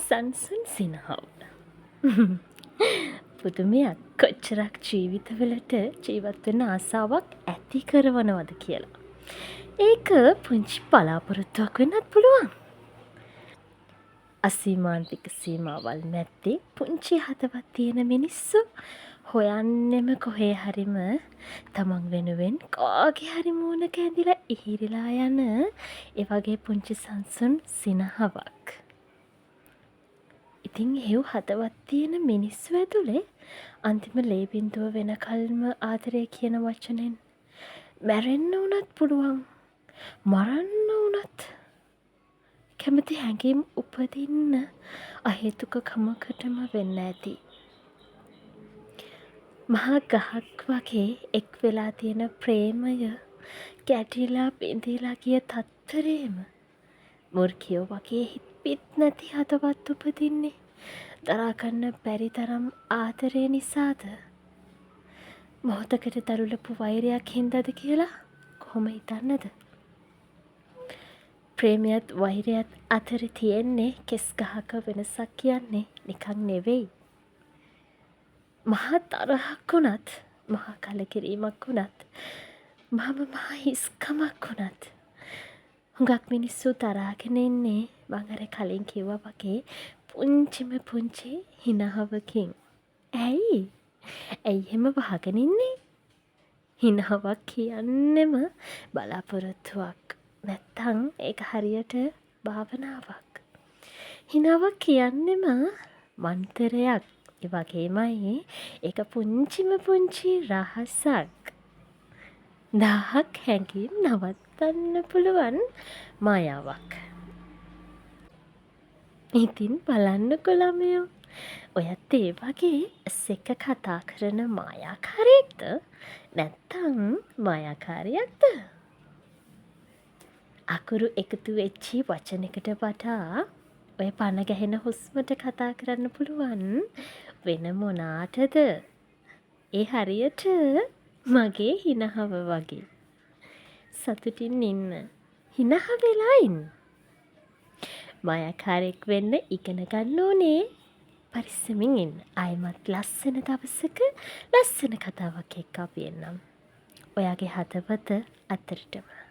සන්සුන් සිනහව. පුදුමයක් කොච්චරක් ජීවිතවලට ජීවත් වෙන්න ආසාවක් ඇති කරවනවද කියලා. ඒක පුංචි බලාපොරොත්තුවක් වෙන්නත් පුළුවන්. අසීමාන්තික සීමාවල් නැත්තේ පුංචි හදවත් තියෙන මිනිස්සු හොයන්නෙම කොහේ හරිම තමන් වෙනුවෙන් කාගේ හරි මූණක ඇඳිලා ඉහිරිලා යන ඒ වගේ පුංචි සන්සුන් සිනහවක්. ඉතින් එහෙව් හදවත් තියෙන මිනිස්සු ඇතුලේ අන්තිම ලේ බින්දුව වෙනකල්ම ආදරය කියන වචනෙන් මැරෙන්න වුණත් පුළුවන්, මරන්න වුණත් කැමති හැඟීම් උපදින්න අහේතුක කමකටම වෙන්න ඇති. මහා ගහක් වගේ එක් වෙලා තියෙන ප්‍රේමය ගැටිලා බිඳිලා ගිය තත්තරේම මුර්ගියෝ වගේ හිත්පිත් නැති හදවත් උපදින්නේ දරාගන්න බැරි තරම් ආදරේ නිසාද? මොහොතකට දරුලපු වෛරයක් හින්දාද කියලා කොහොම හිතන්නද? ප්‍රේමයත් වෛරයත් අතර තියෙන්නේ කෙස් ගහක වෙනසක් කියන්නේ නිකන් නෙවෙයි. මහා තරහක් වුණත්, මහා කලකිරීමක් වුණත්, මහා හිස්කමක් වුණත් හුඟක් මිනිස්සු තරහගෙන ඉන්නේ මං අර කලින් කිව්වා වගේ පුංචිම පුංචි හිනහවකින්. ඇයි එහෙම වහගෙන ඉන්නේ? හිනාවක් කියන්නෙම බලාපොරොත්තුවක්. නැත්තම් ඒක හරියට භාවනාවක්. හිනාවක් කියන්නෙම මන්තරයක්. ඒ වගේමයි ඒක පුංචිම පුංචි රහසක්. 1000ක් හැඟීම් නවත්තන්න පුළුවන් මායාවක්. ඉතින් බලන්නකො ළමයෝ. ඔයත් ඒ වගේ එක කතා කරන මායාකාරියෙක්ද? නැත්තම් මායාකාරියක්ද? අකුරු එකතු වෙච්චි වචනයකට වඩා ඔය පන ගැහෙන හුස්මට කතා කරන්න පුළුවන් වෙන මොනාටද? ඒ හරියට මගේ හිනහව වගේ. සතුටින් ඉන්න. හිනහ වෙලා ඉන්න. මායාකාරයෙක් වෙන්න ඉගෙන ගන්න ඕනේ. පරිස්සමින් ඉන්න. ආයෙමත් ලස්සන දවසක ලස්සන කතාවක් එක්ක අපි එන්නම්. ඔයාගේ හදවත අතරටම.